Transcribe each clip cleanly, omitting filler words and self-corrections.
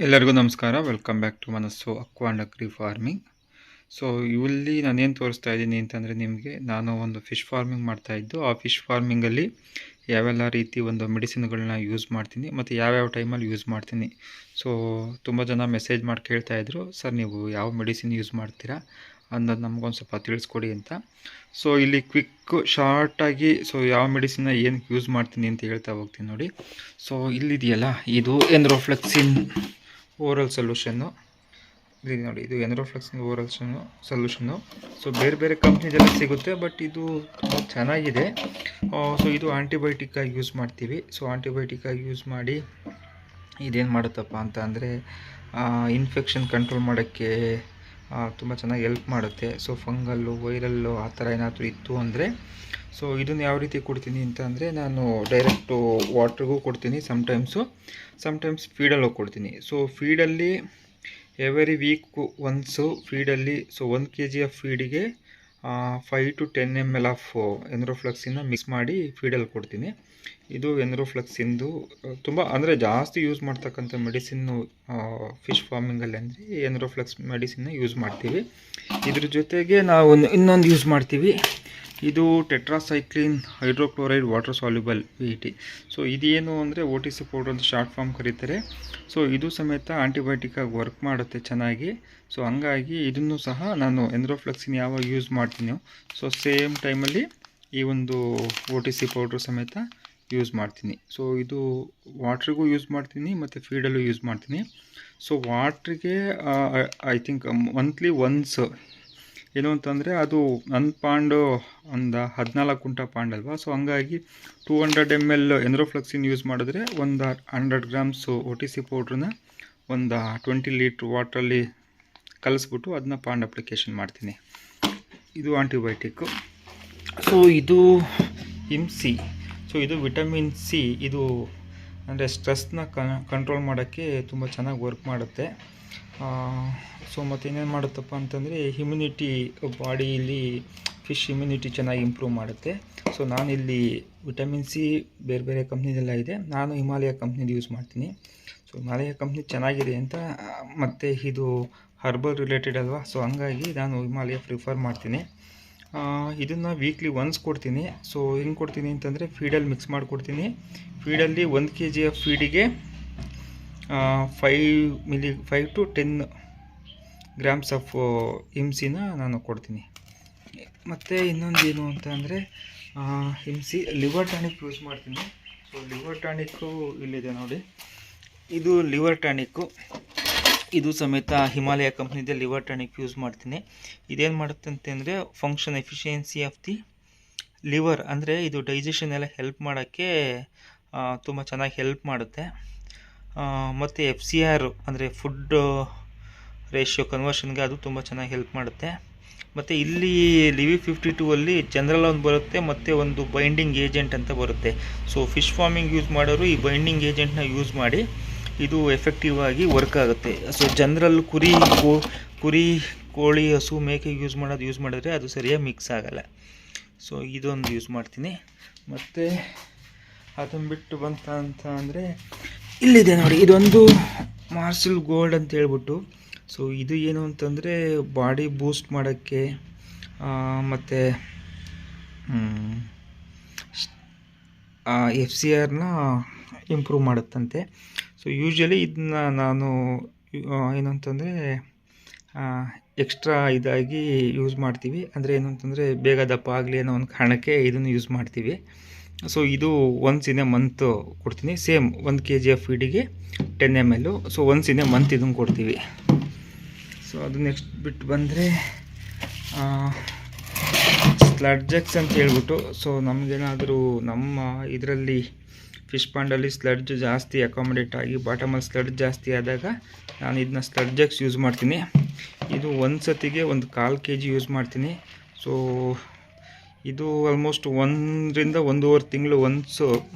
ಎಲ್ಲರಿಗೂ ನಮಸ್ಕಾರ. Welcome back to ಮನಸ್ಸು aqua and agri farming. So ಇಲ್ಲಿ ನಾನೇನು ತೋರಿಸ್ತಾ ಇದ್ದೀನಿ ಅಂತಂದರೆ, ನಿಮಗೆ ನಾನು ಒಂದು ಫಿಶ್ ಫಾರ್ಮಿಂಗ್ ಮಾಡ್ತಾಯಿದ್ದು, ಆ ಫಿಶ್ ಫಾರ್ಮಿಂಗಲ್ಲಿ ಯಾವೆಲ್ಲ ರೀತಿ ಒಂದು ಮೆಡಿಸಿನ್ಗಳನ್ನ ಯೂಸ್ ಮಾಡ್ತೀನಿ ಮತ್ತು ಯಾವ್ಯಾವ ಟೈಮಲ್ಲಿ ಯೂಸ್ ಮಾಡ್ತೀನಿ. ಸೊ ತುಂಬ ಜನ ಮೆಸೇಜ್ ಮಾಡಿ ಕೇಳ್ತಾಯಿದ್ರು, ಸರ್ ನೀವು ಯಾವ ಮೆಡಿಸಿನ್ ಯೂಸ್ ಮಾಡ್ತೀರಾ ಅನ್ನೋದು ನಮಗೊಂದು ಸ್ವಲ್ಪ ತಿಳಿಸ್ಕೊಡಿ ಅಂತ. ಸೊ ಇಲ್ಲಿ ಕ್ವಿಕ್ ಶಾರ್ಟಾಗಿ ಯಾವ ಮೆಡಿಸಿನ್ನ ಏನು ಯೂಸ್ ಮಾಡ್ತೀನಿ ಅಂತ ಹೇಳ್ತಾ ಹೋಗ್ತೀನಿ ನೋಡಿ. ಸೊ ಇಲ್ಲಿದೆಯಲ್ಲ, ಇದು ಎನ್ರೋಫ್ಲೆಕ್ಸಿನ್ ಓರಲ್ ಸೊಲ್ಯೂಷನ್ನು. ಇಲ್ಲಿ ನೋಡಿ, ಇದು ಎನ್ರೋಫ್ಲೆಕ್ಸಿನ್ ಓರಲ್ ಸೊಲ್ಯೂಷನ್ನು. ಸೊ ಬೇರೆ ಬೇರೆ ಕಂಪ್ನಿದೆಲ್ಲ ಸಿಗುತ್ತೆ, ಬಟ್ ಇದು ತುಂಬ ಚೆನ್ನಾಗಿದೆ. ಸೊ ಇದು ಆಂಟಿಬಯೋಟಿಕ್ಕಾಗಿ ಯೂಸ್ ಮಾಡ್ತೀವಿ. ಸೊ ಆಂಟಿಬಯೋಟಿಕ್ಕಾಗಿ ಯೂಸ್ ಮಾಡಿ ಇದೇನು ಮಾಡುತ್ತಪ್ಪ ಅಂತ ಅಂದರೆ, ಇನ್ಫೆಕ್ಷನ್ ಕಂಟ್ರೋಲ್ ಮಾಡೋಕ್ಕೆ ತುಂಬ ಚೆನ್ನಾಗಿ ಹೆಲ್ಪ್ ಮಾಡುತ್ತೆ. ಸೊ ಫಂಗಲ್ಲು, ವೈರಲ್ಲು ಆ ಥರ ಏನಾದರೂ ಇತ್ತು ಅಂದರೆ, ಸೊ ಇದನ್ನು ಯಾವ ರೀತಿ ಕೊಡ್ತೀನಿ ಅಂತ ಅಂದರೆ, ನಾನು ಡೈರೆಕ್ಟು ವಾಟ್ರಿಗೂ ಕೊಡ್ತೀನಿ, ಸಮ್ಟೈಮ್ಸ್ ಫೀಡಲ್ಲೂ ಕೊಡ್ತೀನಿ. ಸೊ ಫೀಡಲ್ಲಿ ಎವರಿ ವೀಕ್ ಒನ್ಸು ಫೀಡಲ್ಲಿ 1 kg ಆಫ್ ಫೀಡಿಗೆ 5 to 10 ml ಆಫ್ ಎನ್ರೋಫ್ಲೆಕ್ಸಿನ್ನ ಮಿಕ್ಸ್ ಮಾಡಿ ಫೀಡಲ್ಲಿ ಕೊಡ್ತೀನಿ. ಇದು ಎನ್ರೋಫ್ಲೆಕ್ಸಿಂದು ತುಂಬ ಅಂದರೆ ಜಾಸ್ತಿ ಯೂಸ್ ಮಾಡ್ತಕ್ಕಂಥ ಮೆಡಿಸಿನ್ನು ಫಿಶ್ ಫಾರ್ಮಿಂಗಲ್ಲಿ ಅಂದರೆ ಎನ್ರೋಫ್ಲೆಕ್ಸ್ ಮೆಡಿಸಿನ್ನ ಯೂಸ್ ಮಾಡ್ತೀವಿ. ಇದ್ರ ಜೊತೆಗೆ ನಾವು ಇನ್ನೊಂದು ಯೂಸ್ ಮಾಡ್ತೀವಿ. ಇದು tetracycline hydrochloride water soluble PET. So ಇದೇನು ಅಂದರೆ OTC ಪೌಡರ್ ಅಂತ ಶಾರ್ಟ್ ಫಾರ್ಮ್ ಕರೀತಾರೆ. ಸೊ ಇದು ಸಮೇತ ಆಂಟಿಬಯೋಟಿಕ್ಕಾಗಿ ವರ್ಕ್ ಮಾಡುತ್ತೆ ಚೆನ್ನಾಗಿ. ಸೊ ಹಂಗಾಗಿ ಇದನ್ನು ಸಹ ನಾನು ಎನ್ರೋಫ್ಲೆಕ್ಸಿನ್ ಯಾವಾಗ ಯೂಸ್ ಮಾಡ್ತೀನೋ, ಸೊ ಸೇಮ್ ಟೈಮಲ್ಲಿ ಈ ಒಂದು OTC ಪೌಡ್ರ್ ಸಮೇತ ಯೂಸ್ ಮಾಡ್ತೀನಿ. ಸೊ ಇದು ವಾಟ್ರಿಗೂ ಯೂಸ್ ಮಾಡ್ತೀನಿ ಮತ್ತು ಫೀಡಲ್ಲೂ ಯೂಸ್ ಮಾಡ್ತೀನಿ. ಸೊ ವಾಟ್ರಿಗೆ ಐ ಥಿಂಕ್ ಮಂತ್ಲಿ ಒನ್ಸ್. ಏನು ಅಂತಂದರೆ, ಅದು ನನ್ನ ಪಾಂಡು ಒಂದು 14 ಕುಂಟ ಪಾಂಡ್ ಅಲ್ವಾ. ಸೊ ಹಂಗಾಗಿ 200 ml ಎನ್ರೋಫ್ಲೆಕ್ಸಿನ್ ಯೂಸ್ ಮಾಡಿದ್ರೆ ಒಂದು 100 grams OTC ಪೌಡ್ರನ್ನ ಒಂದು 20 ಲೀಟ್ರ್ ವಾಟ್ರಲ್ಲಿ ಕಲಿಸ್ಬಿಟ್ಟು ಅದನ್ನ ಪಾಂಡ್ ಅಪ್ಲಿಕೇಶನ್ ಮಾಡ್ತೀನಿ. ಇದು ಆಂಟಿಬಯೋಟಿಕ್ಕು. ಸೊ ಇದು ಹಿಂಸಿ. ಸೊ ಇದು ವಿಟಮಿನ್ ಸಿ. ಇದು ಅಂದರೆ ಸ್ಟ್ರೆಸ್ನ ಕಂಟ್ರೋಲ್ ಮಾಡೋಕ್ಕೆ ತುಂಬ ಚೆನ್ನಾಗಿ ವರ್ಕ್ ಮಾಡುತ್ತೆ. ಸೊ ಮತ್ತು ಇನ್ನೇನು ಮಾಡುತ್ತಪ್ಪ ಅಂತಂದರೆ, ಇಮ್ಯುನಿಟಿ ಬಾಡಿಯಲ್ಲಿ ಫಿಶ್ ಇಮ್ಯುನಿಟಿ ಚೆನ್ನಾಗಿ ಇಂಪ್ರೂವ್ ಮಾಡುತ್ತೆ. ಸೊ ನಾನಿಲ್ಲಿ ವಿಟಮಿನ್ ಸಿ ಬೇರೆ ಬೇರೆ ಕಂಪ್ನಿದೆಲ್ಲ ಇದೆ, ನಾನು ಹಿಮಾಲಯ ಕಂಪ್ನಿದು ಯೂಸ್ ಮಾಡ್ತೀನಿ. ಸೊ ಹಿಮಾಲಯ ಕಂಪ್ನಿ ಚೆನ್ನಾಗಿದೆ ಅಂತ, ಮತ್ತು ಇದು ಹರ್ಬಲ್ ರಿಲೇಟೆಡ್ ಅಲ್ವಾ. ಸೊ ಹಂಗಾಗಿ ನಾನು ಹಿಮಾಲಯ ಪ್ರಿಫರ್ ಮಾಡ್ತೀನಿ. ಇದನ್ನು ವೀಕ್ಲಿ ಒನ್ಸ್ ಕೊಡ್ತೀನಿ. ಸೊ ಹೆಂಗೆ ಕೊಡ್ತೀನಿ ಅಂತಂದರೆ, ಫೀಡಲ್ಲಿ ಮಿಕ್ಸ್ ಮಾಡಿಕೊಡ್ತೀನಿ. ಫೀಡಲ್ಲಿ 1 kg ಆಫ್ ಫೀಡಿಗೆ 5 to 10 grams ಆಫ್ ಹಿಂಸಿನ ನಾನು ಕೊಡ್ತೀನಿ. ಮತ್ತು ಇನ್ನೊಂದು ಏನು ಅಂತ ಅಂದರೆ, ಹಿಂಸಿ ಲಿವರ್ ಟಾನಿಕ್ ಯೂಸ್ ಮಾಡ್ತೀನಿ. ಸೊ ಲಿವರ್ ಟಾನಿಕ್ಕು ಇಲ್ಲಿದೆ ನೋಡಿ, ಇದು ಲಿವರ್ ಟಾನಿಕ್ಕು. ಇದು ಸಮೇತ ಹಿಮಾಲಯ ಕಂಪ್ನಿದೆ ಲಿವರ್ ಟಾನಿಕ್ ಯೂಸ್ ಮಾಡ್ತೀನಿ. ಇದೇನು ಮಾಡುತ್ತೆ ಅಂತಂದರೆ, function efficiency of the liver, ಅಂದರೆ ಇದು ಡೈಜೆಷನ್ ಎಲ್ಲ ಹೆಲ್ಪ್ ಮಾಡೋಕ್ಕೆ ತುಂಬ ಚೆನ್ನಾಗಿ ಹೆಲ್ಪ್ ಮಾಡುತ್ತೆ. ಮತ್ತು FCR ಅಂದರೆ ಫುಡ್ ರೇಷಿಯೋ ಕನ್ವರ್ಷನ್ಗೆ ಅದು ತುಂಬ ಚೆನ್ನಾಗಿ ಹೆಲ್ಪ್ ಮಾಡುತ್ತೆ. ಮತ್ತು ಇಲ್ಲಿ ಲಿವಿ 52 ಅಲ್ಲಿ ಜನರಲ್ ಒಂದು ಬರುತ್ತೆ, ಮತ್ತು ಒಂದು ಬೈಂಡಿಂಗ್ ಏಜೆಂಟ್ ಅಂತ ಬರುತ್ತೆ. ಸೊ ಫಿಶ್ ಫಾರ್ಮಿಂಗ್ ಯೂಸ್ ಮಾಡೋರು ಈ ಬೈಂಡಿಂಗ್ ಏಜೆಂಟ್ನ ಯೂಸ್ ಮಾಡಿ, ಇದು ಎಫೆಕ್ಟಿವ್ ಆಗಿ ವರ್ಕ್ ಆಗುತ್ತೆ. ಸೊ ಜನರಲ್ ಕುರಿ, ಕೋಳಿ, ಹಸು, ಮೇಕೆ ಯೂಸ್ ಮಾಡಿದ್ರೆ ಅದು ಸರಿಯಾಗಿ ಮಿಕ್ಸ್ ಆಗೋಲ್ಲ. ಸೊ ಇದೊಂದು ಯೂಸ್ ಮಾಡ್ತೀನಿ. ಮತ್ತು ಅದನ್ನು ಬಿಟ್ಟು ಅಂತ ಅಂದರೆ, ಇಲ್ಲಿದೆ ನೋಡಿ, ಇದೊಂದು ಮಾರ್ಸಲ್ ಗೋಲ್ಡ್ ಅಂತ ಹೇಳ್ಬಿಟ್ಟು. ಸೊ ಇದು ಏನು ಅಂತಂದರೆ, ಬಾಡಿ ಬೂಸ್ಟ್ ಮಾಡೋಕ್ಕೆ ಮತ್ತು FCRನ ಇಂಪ್ರೂವ್ ಮಾಡುತ್ತಂತೆ. ಸೊ ಯೂಶ್ವಲಿ ಇದನ್ನ ನಾನು ಏನಂತಂದರೆ ಎಕ್ಸ್ಟ್ರಾ ಇದಾಗಿ ಯೂಸ್ ಮಾಡ್ತೀವಿ. ಅಂದರೆ ಏನು ಅಂತಂದರೆ, ಬೇಗ ದಪ್ಪ ಆಗಲಿ ಅನ್ನೋ ಒಂದು ಕಾರಣಕ್ಕೆ ಇದನ್ನು ಯೂಸ್ ಮಾಡ್ತೀವಿ. ಸೊ ಇದು ಒನ್ಸ್ ಇನ್ ಎ ಮಂತ್ ಕೊಡ್ತೀನಿ. ಸೇಮ್ 1 kg ಆಫ್ ಫೀಡಿಗೆ 10 ml. So once in a month ಇದನ್ನು ಕೊಡ್ತೀವಿ. ಸೊ ಅದು ನೆಕ್ಸ್ಟ್ ಬಿಟ್ಟು ಬಂದರೆ ಸ್ಲಡ್ಜೆಕ್ಸ್ ಅಂತ ಹೇಳ್ಬಿಟ್ಟು. ಸೊ ನಮಗೇನಾದರೂ ನಮ್ಮ ಇದರಲ್ಲಿ ಫಿಶ್ ಪಾಂಡಲ್ಲಿ ಸ್ಲಡ್ಜ್ ಜಾಸ್ತಿ ಅಕಾಮಡೇಟ್ ಆಗಿ ಬಾಟಮಲ್ಲಿ ಸ್ಲಡ್ಜ್ ಜಾಸ್ತಿ ಆದಾಗ ನಾನು ಇದನ್ನ ಸ್ಲಡ್ಜೆಕ್ಸ್ ಯೂಸ್ ಮಾಡ್ತೀನಿ. ಇದು ಒಂದು ಸತಿಗೆ 1/4 kg ಯೂಸ್ ಮಾಡ್ತೀನಿ. ಸೊ ಇದು ಆಲ್ಮೋಸ್ಟ್ 1 ರಿಂದ 1.5 ತಿಂಗಳು ಒನ್ಸು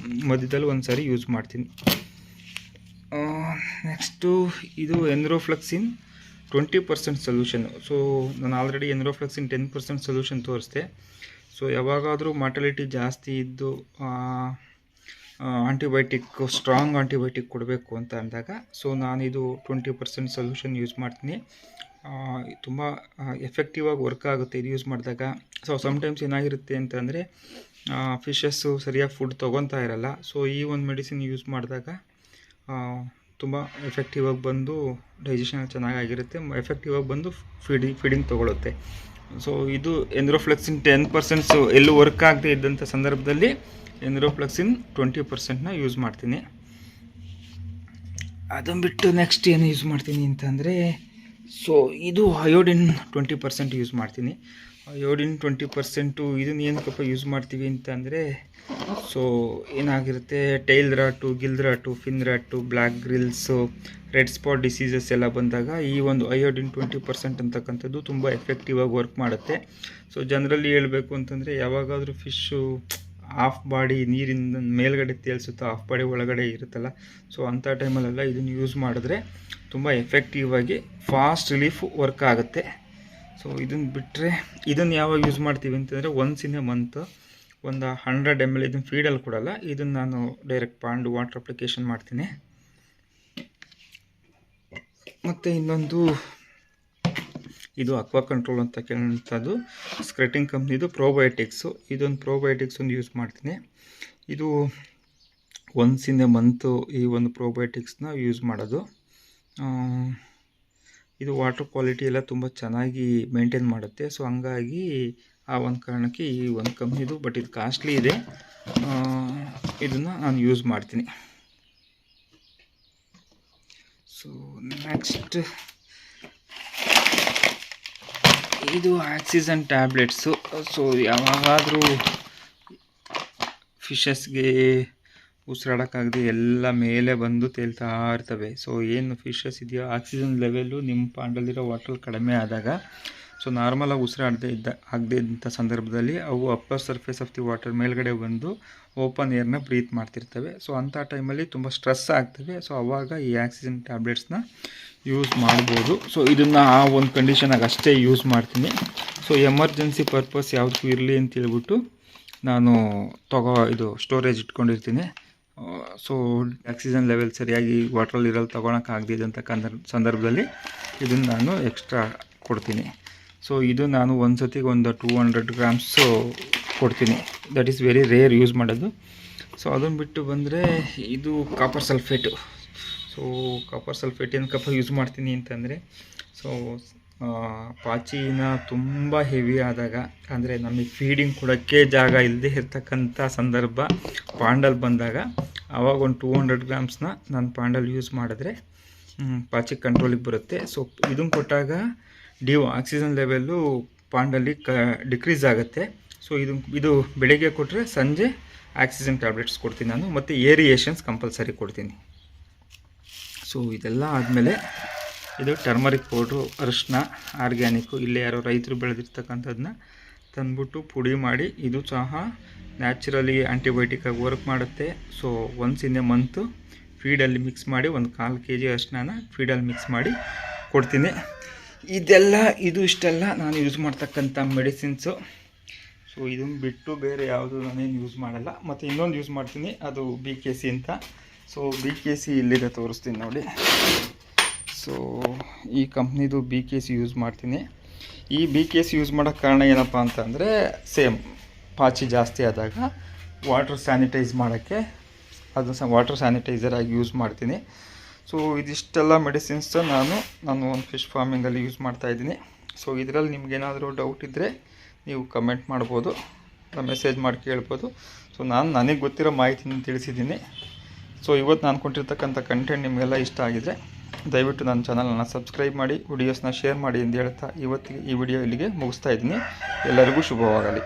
ಮಧ್ಯದಲ್ಲಿ ಒಂದು ಸಾರಿ ಯೂಸ್ ಮಾಡ್ತೀನಿ. ನೆಕ್ಸ್ಟು ಇದು ಎನ್ರೋಫ್ಲೆಕ್ಸಿನ್ 20% ಸೊಲ್ಯೂಷನ್. ಸೊ ನಾನು ಆಲ್ರೆಡಿ ಎನ್ರೋಫ್ಲೆಕ್ಸಿನ್ 10% ಸೊಲ್ಯೂಷನ್ ತೋರಿಸ್ದೆ. ಸೊ ಯಾವಾಗಾದರೂ ಮಾರ್ಟಲಿಟಿ ಜಾಸ್ತಿ ಇದ್ದು ಆಂಟಿಬಯೋಟಿಕ್ ಸ್ಟ್ರಾಂಗ್ ಆಂಟಿಬಯೋಟಿಕ್ ಕೊಡಬೇಕು ಅಂತ ಅಂದಾಗ ಸೊ ನಾನಿದು 20% ಸೊಲ್ಯೂಷನ್ ಯೂಸ್ ಮಾಡ್ತೀನಿ. ತುಂಬ ಎಫೆಕ್ಟಿವ್ ಆಗಿ ವರ್ಕ್ ಆಗುತ್ತೆ ಇದು ಯೂಸ್ ಮಾಡಿದಾಗ. ಸೊ ಸಮ್ಟೈಮ್ಸ್ ಏನಾಗಿರುತ್ತೆ ಅಂತಂದರೆ ಫಿಶಸ್ಸು ಸರಿಯಾಗಿ ಫುಡ್ ತೊಗೊತಾ ಇರಲ್ಲ. ಸೊ ಈ ಒಂದು ಮೆಡಿಸಿನ್ ಯೂಸ್ ಮಾಡಿದಾಗ ತುಂಬ ಎಫೆಕ್ಟಿವ್ ಆಗಿ ಬಂದು ಡೈಜೆಷನ್ ಚೆನ್ನಾಗಿರುತ್ತೆ, ಎಫೆಕ್ಟಿವ್ ಆಗಿ ಬಂದು ಫೀಡಿಂಗ್ ತೊಗೊಳುತ್ತೆ. ಸೊ ಇದು ಎಂಡ್ರೋಫ್ಲೆಕ್ಸಿನ್ 10% ಎಲ್ಲೂ ವರ್ಕ್ ಆಗದೆ ಇದ್ದಂಥ ಸಂದರ್ಭದಲ್ಲಿ ಎಂಡ್ರೋಫ್ಲೆಕ್ಸಿನ್ 20%ನ ಯೂಸ್ ಮಾಡ್ತೀನಿ. ಅದನ್ನು ಬಿಟ್ಟು ನೆಕ್ಸ್ಟ್ ಏನು ಯೂಸ್ ಮಾಡ್ತೀನಿ ಅಂತಂದರೆ ಸೊ ಇದು ಅಯೋಡಿನ್ 20% ಯೂಸ್ ಮಾಡ್ತೀನಿ. ಅಯೋಡಿನ್ 20% ಇದನ್ನು ಏನಕ್ಕಪ್ಪ ಯೂಸ್ ಮಾಡ್ತೀವಿ ಅಂತಂದರೆ ಸೊ ಏನಾಗಿರುತ್ತೆ, tail rot, gill rot, fin rot, black grills, red spot diseases ಎಲ್ಲ ಬಂದಾಗ ಈ ಒಂದು ಅಯೋಡಿನ್ 20% ಅಂತಕ್ಕಂಥದ್ದು ತುಂಬ ಎಫೆಕ್ಟಿವ್ ಆಗಿ ವರ್ಕ್ ಮಾಡುತ್ತೆ. ಸೊ ಜನರಲಿ ಹೇಳಬೇಕು ಅಂತಂದರೆ ಯಾವಾಗಾದರೂ ಫಿಶ್ಶು ಆಫ್ ಬಾಡಿ ನೀರಿಂದ ಮೇಲ್ಗಡೆ ತೇಲ್ಸುತ್ತಾ ಆಫ್ ಬಾಡಿ ಒಳಗಡೆ ಇರುತ್ತಲ್ಲ, ಸೊ ಅಂಥ ಟೈಮಲ್ಲೆಲ್ಲ ಇದನ್ನು ಯೂಸ್ ಮಾಡಿದ್ರೆ ತುಂಬ ಎಫೆಕ್ಟಿವ್ ಆಗಿ ಫಾಸ್ಟ್ ರಿಲೀಫ್ ವರ್ಕ್ ಆಗುತ್ತೆ. ಸೊ ಇದನ್ನು ಬಿಟ್ಟರೆ ಇದನ್ನು ಯಾವಾಗ ಯೂಸ್ ಮಾಡ್ತೀವಿ ಅಂತಂದರೆ ಒನ್ಸ್ ಇನ್ ಎ ಮಂತ್ ಒಂದು 100 ml ಇದನ್ನು ಫೀಡಲ್ಲಿ ಕೊಡಲ್ಲ, ಇದನ್ನು ನಾನು ಡೈರೆಕ್ಟ್ ಪಾಂಡು ವಾಟರ್ ಅಪ್ಲಿಕೇಶನ್ ಮಾಡ್ತೀನಿ. ಮತ್ತು ಇನ್ನೊಂದು ಇದು ಅಕ್ವಾ ಕಂಟ್ರೋಲ್ ಅಂತ ಕೇಳೋಂಥದ್ದು ಸ್ಕ್ರೆಟಿಂಗ್ ಕಂಪ್ನಿದು ಪ್ರೋಬಯೋಟಿಕ್ಸು. ಇದೊಂದು ಪ್ರೋಬಯೋಟಿಕ್ಸ್ ಒಂದು ಯೂಸ್ ಮಾಡ್ತೀನಿ. ಇದು ಒನ್ಸ್ ಇನ್ ಎ ಮಂತು ಈ ಒಂದು ಪ್ರೋಬಯೋಟಿಕ್ಸ್ನ ಯೂಸ್ ಮಾಡೋದು. ಇದು ವಾಟರ್ ಕ್ವಾಲಿಟಿ ಎಲ್ಲ ತುಂಬ ಚೆನ್ನಾಗಿ ಮೇಂಟೈನ್ ಮಾಡುತ್ತೆ. ಸೊ ಹಂಗಾಗಿ ಆ ಒಂದು ಕಾರಣಕ್ಕೆ ಈ ಒಂದು ಕಂಪ್ನಿದು, ಬಟ್ ಇದು ಕಾಸ್ಟ್ಲಿ ಇದೆ, ಇದನ್ನು ನಾನು ಯೂಸ್ ಮಾಡ್ತೀನಿ. ಸೊ ನೆಕ್ಸ್ಟ್ ಇದು ಆಕ್ಸಿಜನ್ ಟ್ಯಾಬ್ಲೆಟ್ಸು. ಸೊ ಯಾವಾಗಾದರೂ ಫಿಶಸ್ಗೆ ಉಸಿರಾಡೋಕ್ಕಾಗದೆ ಎಲ್ಲ ಮೇಲೆ ಬಂದು ತೇಲ್ತಾ ಇರ್ತವೆ. ಸೊ ಏನು ಫಿಶಸ್ ಇದೆಯೋ ಆಕ್ಸಿಜನ್ ಲೆವೆಲ್ಲು ನಿಮ್ಮ ಪಾಂಡಲ್ಲಿರೋ ವಾಟ್ರಲ್ಲಿ ಕಡಿಮೆ ಆದಾಗ ಸೊ ನಾರ್ಮಲಾಗಿ ಉಸಿರಾಡದೆ ಆಗದೆ ಇದ್ದಂಥ ಸಂದರ್ಭದಲ್ಲಿ ಅವು upper surface of the water ಮೇಲ್ಗಡೆ ಬಂದು ಓಪನ್ ಏರ್ನ ಬ್ರೀತ್ ಮಾಡ್ತಿರ್ತವೆ. ಸೊ ಅಂಥ ಟೈಮಲ್ಲಿ ತುಂಬ ಸ್ಟ್ರೆಸ್ ಆಗ್ತವೆ. ಸೊ ಆವಾಗ ಈ ಆಕ್ಸಿಜನ್ ಟ್ಯಾಬ್ಲೆಟ್ಸ್ನ ಯೂಸ್ ಮಾಡ್ಬೋದು. ಸೊ ಇದನ್ನು ಆ ಒಂದು ಕಂಡೀಷನಾಗಿ ಅಷ್ಟೇ ಯೂಸ್ ಮಾಡ್ತೀನಿ. ಸೊ ಎಮರ್ಜೆನ್ಸಿ ಪರ್ಪಸ್ ಯಾವುದಕ್ಕೂ ಇರಲಿ ಅಂತ ಹೇಳ್ಬಿಟ್ಟು ನಾನು ಇದು ಸ್ಟೋರೇಜ್ ಇಟ್ಕೊಂಡಿರ್ತೀನಿ. ಸೊ ಆಕ್ಸಿಜನ್ ಲೆವೆಲ್ ಸರಿಯಾಗಿ ವಾಟ್ರಲ್ಲಿ ಇರಲು ತೊಗೊಳಕ್ಕಾಗದಿದ್ದಂಥ ಸಂದರ್ಭದಲ್ಲಿ ಇದನ್ನು ನಾನು ಎಕ್ಸ್ಟ್ರಾ ಕೊಡ್ತೀನಿ. ಸೊ ಇದು ನಾನು ಒಂದು ಸತಿಗೆ ಒಂದು 200 ಗ್ರಾಮ್ಸು ಕೊಡ್ತೀನಿ. That is very rare use ಮಾಡೋದು. ಸೊ ಅದನ್ನು ಬಿಟ್ಟು ಬಂದರೆ ಇದು copper sulphate. So copper sulphate ಏನಕ್ಕಪ್ಪ ಯೂಸ್ ಮಾಡ್ತೀನಿ ಅಂತಂದರೆ ಸೊ ಪಾಚಿನ ತುಂಬ ಹೆವಿ ಆದಾಗ, ಅಂದರೆ ನಮಗೆ ಫೀಡಿಂಗ್ ಕೊಡೋಕ್ಕೆ ಜಾಗ ಇಲ್ಲದೆ ಇರ್ತಕ್ಕಂಥ ಸಂದರ್ಭ ಪಾಂಡಲ್ಲಿ ಬಂದಾಗ ಆವಾಗ ಒಂದು 200 ಗ್ರಾಮ್ಸ್ನ ನಾನು ಪಾಂಡಲ್ಲಿ ಯೂಸ್ ಮಾಡಿದ್ರೆ ಪಾಚಿ ಕಂಟ್ರೋಲಿಗೆ ಬರುತ್ತೆ. ಸೊ ಇದನ್ನು ಕೊಟ್ಟಾಗ ಆಕ್ಸಿಜನ್ ಲೆವೆಲ್ಲು ಪಾಂಡಲ್ಲಿ ಡಿಕ್ರೀಸ್ ಆಗುತ್ತೆ. ಸೊ ಇದು ಬೆಳಿಗ್ಗೆ ಕೊಟ್ಟರೆ ಸಂಜೆ ಆಕ್ಸಿಜನ್ ಟ್ಯಾಬ್ಲೆಟ್ಸ್ ಕೊಡ್ತೀನಿ ನಾನು, ಮತ್ತು ಏರಿಯೇಷನ್ಸ್ ಕಂಪಲ್ಸರಿ ಕೊಡ್ತೀನಿ. ಸೊ ಇದೆಲ್ಲ ಆದಮೇಲೆ ಇದು ಟರ್ಮರಿಕ್ ಪೌಡ್ರು, ಅರಿಶಿನ ಆರ್ಗ್ಯಾನಿಕ್ಕು, ಇಲ್ಲೇ ಯಾರೋ ರೈತರು ಬೆಳೆದಿರ್ತಕ್ಕಂಥದ್ದನ್ನ ತಂದ್ಬಿಟ್ಟು ಪುಡಿ ಮಾಡಿ, ಇದು ಸಹ ನ್ಯಾಚುರಲಿ ಆಂಟಿಬಯೋಟಿಕಾಗಿ ವರ್ಕ್ ಮಾಡುತ್ತೆ. So once in a month ಫೀಡಲ್ಲಿ ಮಿಕ್ಸ್ ಮಾಡಿ ಒಂದು 1/4 kg ಅರಿಶಿನ ಫೀಡಲ್ಲಿ ಮಿಕ್ಸ್ ಮಾಡಿ ಕೊಡ್ತೀನಿ. ಇಷ್ಟೆಲ್ಲ ನಾನು ಯೂಸ್ ಮಾಡ್ತಕ್ಕಂಥ ಮೆಡಿಸಿನ್ಸು. ಸೊ ಇದನ್ನು ಬಿಟ್ಟು ಬೇರೆ ಯಾವುದು ನಾನೇನು ಯೂಸ್ ಮಾಡಲ್ಲ. ಮತ್ತು ಇನ್ನೊಂದು ಯೂಸ್ ಮಾಡ್ತೀನಿ, ಅದು BKC ಅಂತ. ಸೊ BKC ಇಲ್ಲಿದೆ, ತೋರಿಸ್ತೀನಿ ನೋಡಿ. ಸೊ ಈ ಕಂಪ್ನಿದು BKC ಯೂಸ್ ಮಾಡ್ತೀನಿ. ಈ BKC ಯೂಸ್ ಮಾಡೋಕ್ಕೆ ಕಾರಣ ಏನಪ್ಪ ಅಂತಂದರೆ ಸೇಮ್ ಪಾಚಿ ಜಾಸ್ತಿ ಆದಾಗ ವಾಟರ್ ಸ್ಯಾನಿಟೈಸ್ ಮಾಡೋಕ್ಕೆ ಅದು ವಾಟರ್ ಸ್ಯಾನಿಟೈಸರ್ ಆಗಿ ಯೂಸ್ ಮಾಡ್ತೀನಿ. ಸೊ ಇದಿಷ್ಟೆಲ್ಲ ಮೆಡಿಸಿನ್ಸ್ ನಾನು ಒಂದು ಫಿಶ್ ಫಾರ್ಮಿಂಗಲ್ಲಿ ಯೂಸ್ ಮಾಡ್ತಾಯಿದ್ದೀನಿ. ಸೊ ಇದರಲ್ಲಿ ನಿಮ್ಗೇನಾದರೂ ಡೌಟ್ ಇದ್ದರೆ ನೀವು ಕಮೆಂಟ್ ಮಾಡ್ಬೋದು, ಮೆಸೇಜ್ ಮಾಡಿ ಕೇಳ್ಬೋದು. ಸೊ ನನಗೆ ಗೊತ್ತಿರೋ ಮಾಹಿತಿನ ತಿಳಿಸಿದ್ದೀನಿ. ಸೊ ಇವತ್ತು ನಾನು ಕೊಟ್ಟಿರ್ತಕ್ಕಂಥ ಕಂಟೆಂಟ್ ನಿಮಗೆಲ್ಲ ಇಷ್ಟ ಆಗಿದರೆ ದಯವಿಟ್ಟು ನನ್ನ ಚಾನಲನ್ನು ಸಬ್ಸ್ಕ್ರೈಬ್ ಮಾಡಿ, ವಿಡಿಯೋಸ್ನ ಶೇರ್ ಮಾಡಿ ಅಂತ ಹೇಳ್ತಾ ಇವತ್ತಿಗೆ ಈ ವಿಡಿಯೋ ಇಲ್ಲಿಗೆ ಮುಗಿಸ್ತಾ ಇದ್ದೀನಿ. ಎಲ್ಲರಿಗೂ ಶುಭವಾಗಲಿ.